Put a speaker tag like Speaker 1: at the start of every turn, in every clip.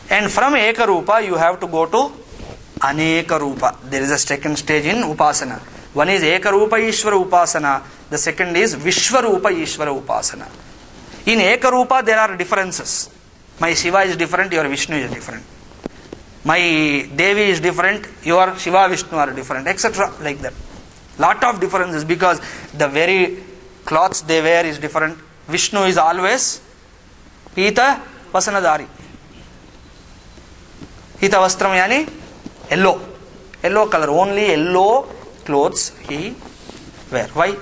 Speaker 1: And from Ekarupa, you have to go to Anekarupa. There is a second stage in Upasana. One is Ekarupa Ishvara Upasana. The second is Vishwarupa Ishvara Upasana. In Ekarupa, there are differences. My Shiva is different, your Vishnu is different. My Devi is different, your Shiva Vishnu are different, etc. Like that. Lot of differences because the very clothes they wear is different. Vishnu is always Pita Vasanadari. Pita Vastram yani yellow. Yellow color. Only yellow clothes he wear. Why?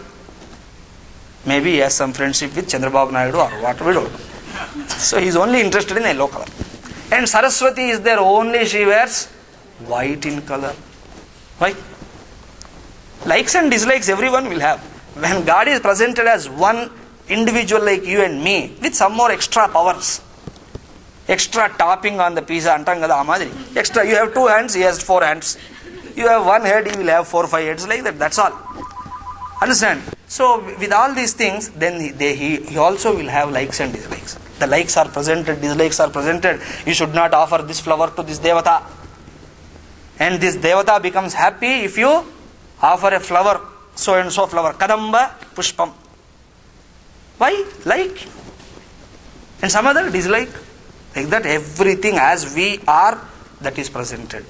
Speaker 1: Maybe he has some friendship with Chandrababu Naidu or what we don't know. So he is only interested in yellow color. And Saraswati is there, only she wears white in color. Why? Likes and dislikes everyone will have. When God is presented as one individual like you and me, with some more extra powers, extra topping on the pizza, extra, you have 2 hands, he has 4 hands. You have 1 head, he will have 4 or 5 heads, like that, that's all. Understand? So with all these things, then he also will have likes and dislikes. The likes are presented, dislikes are presented. You should not offer this flower to this Devata. And this Devata becomes happy if you offer a flower, so and so flower, Kadamba Pushpam. Why? Like. And some other dislike. Like that, everything as we are, that is presented.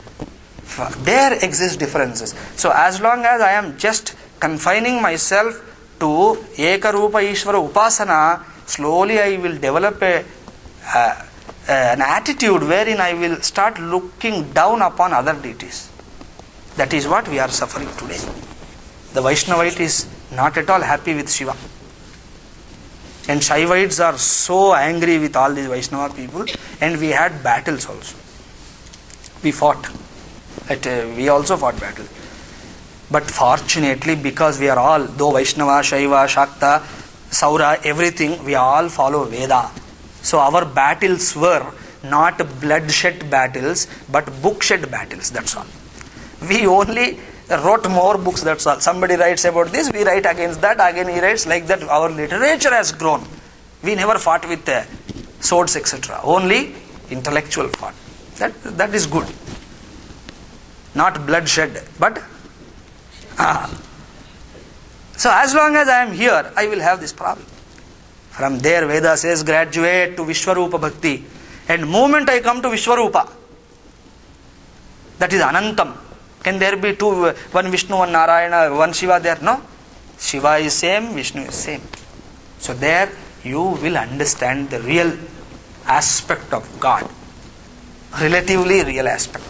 Speaker 1: There exist differences. So as long as I am just confining myself to Ekarupa Ishvara Upasana, slowly I will develop an attitude wherein I will start looking down upon other deities. That is what we are suffering today. The Vaishnavite is not at all happy with Shiva. And Shaivites are so angry with all these Vaishnava people, and we had battles also. We fought. We also fought battles. But fortunately, because we are all, though Vaishnava, Shaiva, Shakta, Saura, everything, we all follow Veda. So our battles were not bloodshed battles, but bookshed battles, that's all. We only wrote more books, that's all. Somebody writes about this, we write against that, again he writes, like that. Our literature has grown. We never fought with swords, etc. Only intellectual fight. That is good. Not bloodshed, but so as long as I am here, I will have this problem. From there, Veda says, graduate to Vishwarupa Bhakti. And moment I come to Vishwarupa, that is Anantam. Can there be two, one Vishnu, one Narayana, one Shiva there? No. Shiva is same, Vishnu is same. So there you will understand the real aspect of God. Relatively real aspect.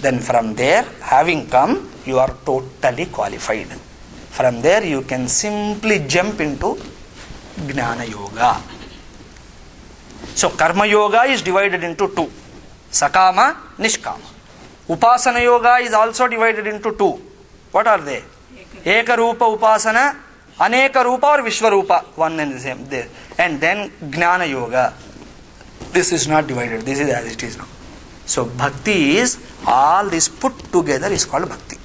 Speaker 1: Then from there, having come, you are totally qualified. From there you can simply jump into Jnana Yoga. So Karma Yoga is divided into two. Sakama, Nishkama. Upasana Yoga is also divided into two. What are they? Ekarupa Upasana, Anekarupa or Vishwarupa. One and the same there. And then Jnana Yoga. This is not divided. This is as it is now. So Bhakti is, all this put together is called Bhakti.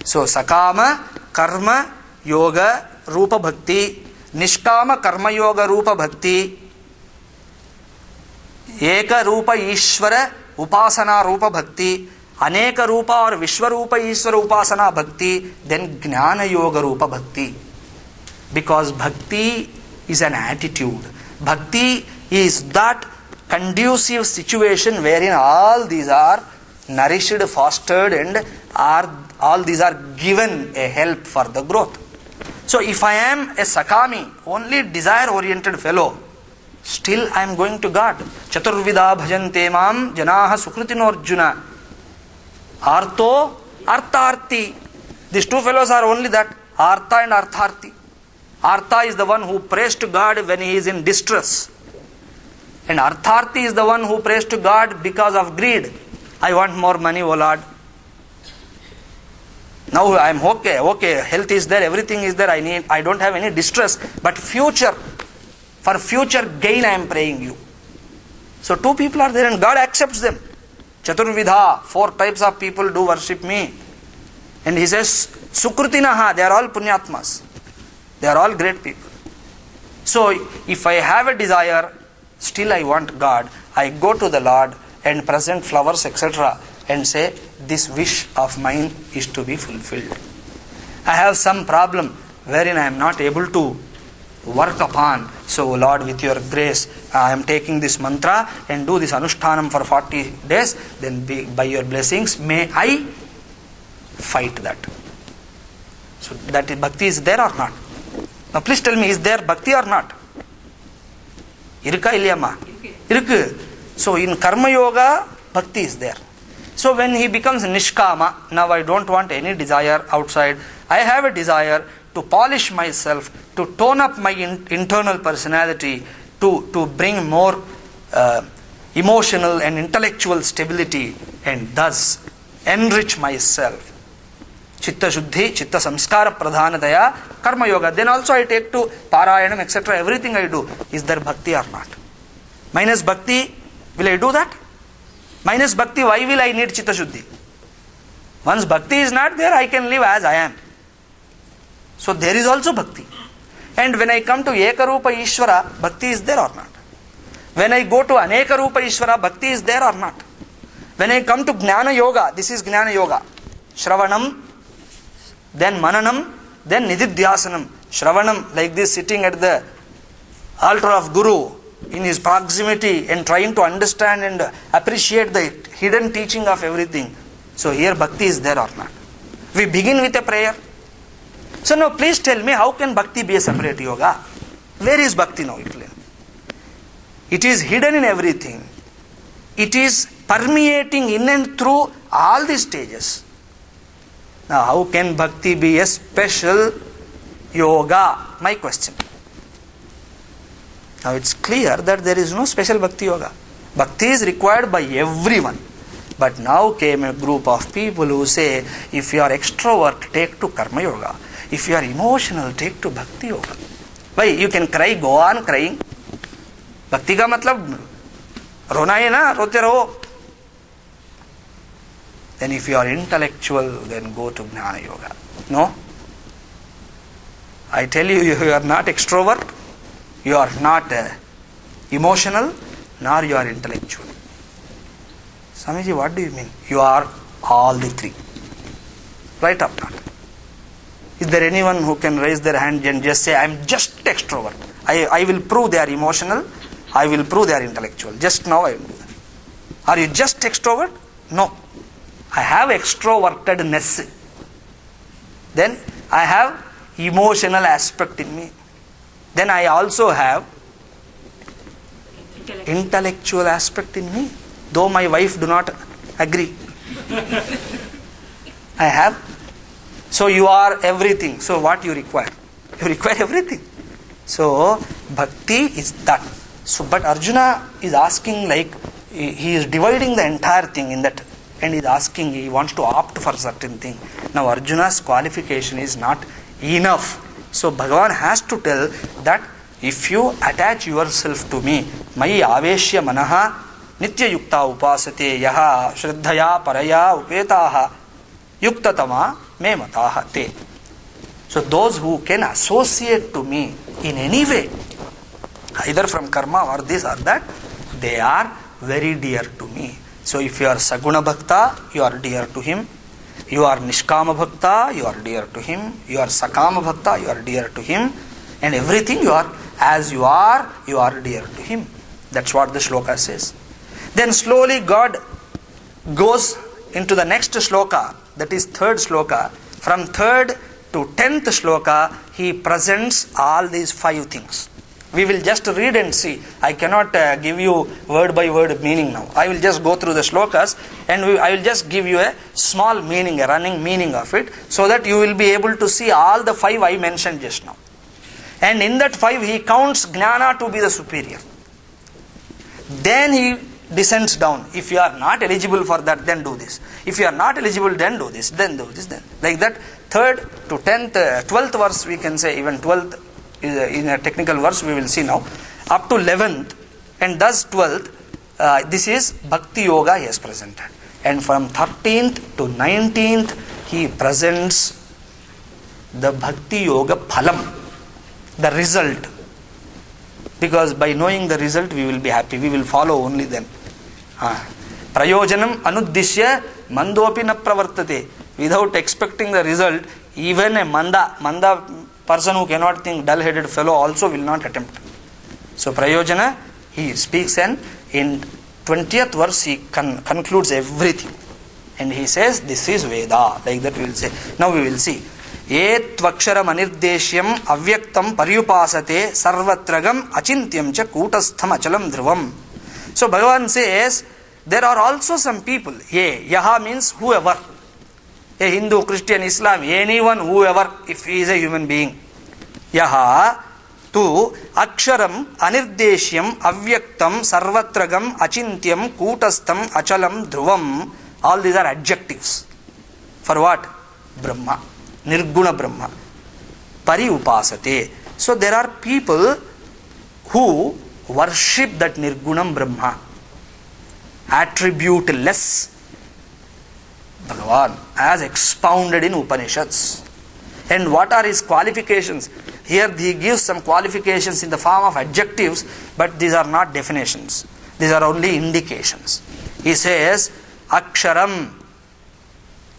Speaker 1: So Sakama, Karma, Yoga, Rupa Bhakti, Nishkama, Karma Yoga, Rupa Bhakti, Eka Rupa Ishvara, Upasana Rupa Bhakti, Aneka Rupa or Vishwarupa Ishvara Upasana Bhakti, then Jnana Yoga Rupa Bhakti. Because Bhakti is an attitude. Bhakti is that conducive situation wherein all these are nourished, fostered, and all these are given a help for the growth. So if I am a Sakami, only desire-oriented fellow, still I am going to God. Chaturvida bhajante mam janaha sukritino arjuna. Artho, artharti. These two fellows are only that, artha and artharti. Artha is the one who prays to God when he is in distress. And artharti is the one who prays to God because of greed. I want more money, O Lord. Now I am okay, health is there, everything is there, I don't have any distress. But for future gain I am praying you. So two people are there and God accepts them. Chaturvidha, 4 types of people do worship me. And he says, Sukrutinaha, they are all Punyatmas. They are all great people. So if I have a desire, still I want God, I go to the Lord and present flowers, etc., and say, this wish of mine is to be fulfilled. I have some problem wherein I am not able to work upon. So Lord, with your grace, I am taking this mantra and do this anushtanam for 40 days. Then by your blessings, may I fight that. So that bhakti is there or not? Now please tell me, is there bhakti or not? Irukka illiyamma? Irukku. So in karma yoga, bhakti is there. So when he becomes nishkama, now I don't want any desire outside. I have a desire to polish myself, to tone up my internal personality, to bring more emotional and intellectual stability, and thus enrich myself. Chitta Shuddhi, Chitta Samskara Pradhanadaya, Karma Yoga. Then also I take to Parayanam, etc. Everything I do. Is there bhakti or not? Minus bhakti, will I do that? Minus bhakti, why will I need Chitta Shuddhi? Once bhakti is not there, I can live as I am. So there is also bhakti. And when I come to Ekarupa Ishvara, bhakti is there or not? When I go to Anekarupa Ishvara, bhakti is there or not? When I come to Jnana Yoga, this is Jnana Yoga. Shravanam, then Mananam, then Nididhyasanam. Shravanam, like this, sitting at the altar of Guru, in his proximity and trying to understand and appreciate the hidden teaching of everything. So here bhakti is there or not? We begin with a prayer. So now please tell me, how can bhakti be a separate yoga? Where is bhakti now? It is hidden in everything. It is permeating in and through all the stages. Now how can bhakti be a special yoga? My question. Now it's clear that there is no special bhakti yoga. Bhakti is required by everyone. But now came a group of people who say, if you are extrovert, take to karma yoga. If you are emotional, take to bhakti yoga. Why? You can cry, go on crying. Bhakti ka matlab rona hai na, rote raho. Then if you are intellectual, then go to Jnana Yoga. No? I tell you, you are not extrovert, you are not emotional, nor you are intellectual. Swamiji, what do you mean? You are all the three. Right or not? Is there anyone who can raise their hand and just say, I am just extrovert. I will prove they are emotional, I will prove they are intellectual. Just now I will do that. Are you just extrovert? No. I have extrovertedness. Then I have emotional aspect in me. Then I also have intellectual aspect in me. Though my wife do not agree. I have. So you are everything. So what you require? You require everything. So bhakti is that. So but Arjuna is asking, like, he is dividing the entire thing in that, and he is asking, he wants to opt for certain thing. Now Arjuna's qualification is not enough. So Bhagavan has to tell that if you attach yourself to me, Mai aveshya manaha nitya yukta upasate yaha shraddhaya paraya upetaha yuktatama me mataha te. So those who can associate to me in any way, either from karma or this or that, they are very dear to me. So if you are Saguna Bhakta, you are dear to him. You are Nishkama Bhakta, you are dear to him. You are Sakama Bhakta, you are dear to him. And everything you are, as you are dear to him. That's what the shloka says. Then slowly God goes into the next shloka, that is third shloka. From third to 10th shloka, he presents all these 5 things. We will just read and see. I cannot give you word by word meaning now. I will just go through the shlokas and I will just give you a small meaning, a running meaning of it, so that you will be able to see all the 5 I mentioned just now. And in that 5 he counts Jnana to be the superior. Then he descends down. If you are not eligible for that, then do this. If you are not eligible, then do this, then do this, then. Like that, 3rd to 10th, 12th verse we can say, even 12th in a technical verse we will see now, up to 11th, and thus 12th, this is Bhakti Yoga he has presented. And from 13th to 19th, he presents the Bhakti Yoga Phalam, the result. Because by knowing the result we will be happy, we will follow only then. Prayojanam anuddishya mandopi na pravartate. Without expecting the result, even a manda person who cannot think, dull-headed fellow also will not attempt. So prayojana, he speaks, and in 20th verse he concludes everything. And he says, this is Veda. Like that we will say. Now we will see. Etvaksharam anirdeshyam avyaktam paryupasate sarvatragam achintyam cha kutastham achalam dhruvam. So Bhagavan says, there are also some people. Yaha means whoever. A Hindu, Christian, Islam, anyone, whoever, if he is a human being. Yaha tu aksharam anirdeshyam avyaktam sarvatragam achintyam kutastham achalam dhruvam. All these are adjectives. For what? Brahma. Nirguna Brahma. Pariupasate. So there are people who worship that Nirgunam Brahma. Attribute-less Bhagavan, as expounded in Upanishads. And what are his qualifications? Here he gives some qualifications in the form of adjectives, but these are not definitions. These are only indications. He says, Aksharam,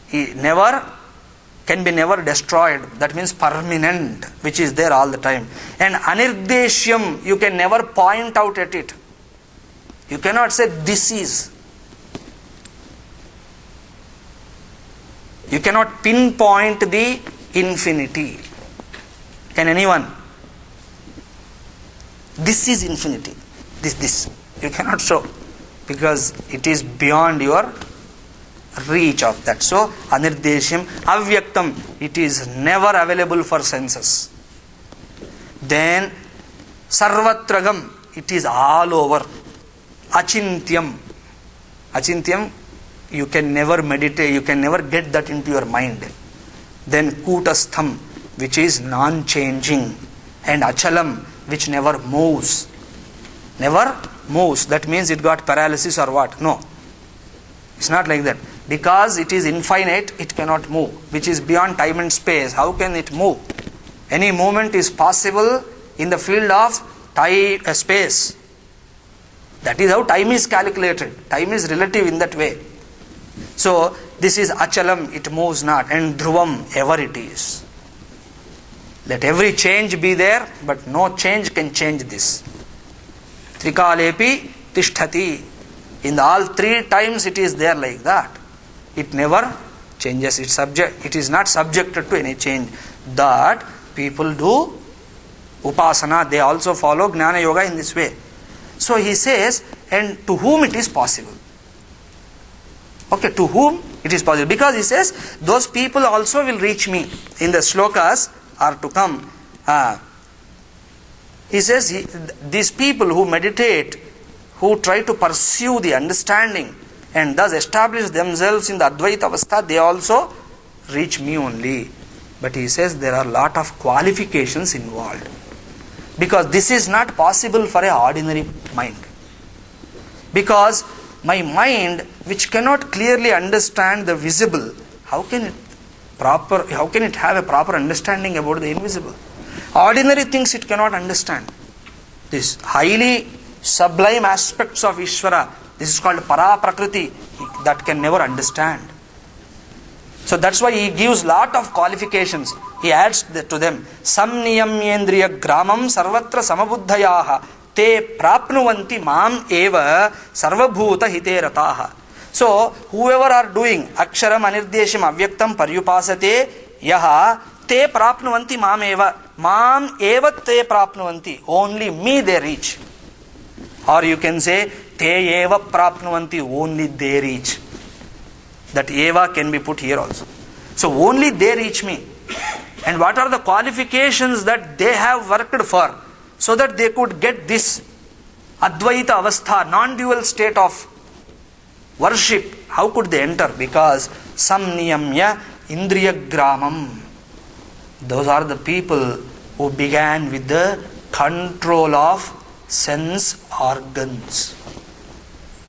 Speaker 1: he can be never destroyed. That means permanent, which is there all the time. And Anirdeshyam, you can never point out at it. You cannot say this is. You cannot pinpoint the infinity. Can anyone? This is infinity. This. You cannot show. Because it is beyond your reach of that. So, Anirdeshyam, Avyaktam, it is never available for senses. Then, Sarvatragam, it is all over. Achintyam, you can never meditate, you can never get that into your mind. Then Kutastham, which is non-changing. And Achalam, which never moves. Never moves. That means it got paralysis or what? No. It's not like that. Because it is infinite, it cannot move. Which is beyond time and space. How can it move? Any movement is possible in the field of time, space. That is how time is calculated. Time is relative in that way. So, this is Achalam, it moves not. And Dhruvam, ever it is. Let every change be there, but no change can change this. Trikalepi Tishtati. In all three times it is there like that. It never changes. It is not subjected to any change. That people do Upasana, they also follow Jnana Yoga in this way. So he says, and to whom it is possible. Okay, to whom it is possible. Because he says, those people also will reach me. In the shlokas are to come. He says, these people who meditate, who try to pursue the understanding and thus establish themselves in the Advaita Avastha, they also reach me only. But he says there are a lot of qualifications involved. Because this is not possible for an ordinary mind. Because my mind, which cannot clearly understand the visible, how can it have a proper understanding about the invisible? Ordinary things it cannot understand. This highly sublime aspects of Ishvara, this is called Para Prakriti, that can never understand. So that's why he gives lot of qualifications. He adds to them, Samniyamyendriya gramam sarvatra samabuddhayaha te prapnuvanti mam eva sarvabhuta hite rataha. So whoever are doing aksharam anirdesham avyaktam paryupasate yaha te prapnuvanti mam eva te prapnuvanti. Only me they reach. Or you can say te eva prapnuvanti, only they reach. That eva can be put here also. So only they reach me. And what are the qualifications that they have worked for, so that they could get this Advaita Avastha, non-dual state of worship? How could they enter? Because Samniyamya Indriya Gramam. Those are the people who began with the control of sense organs.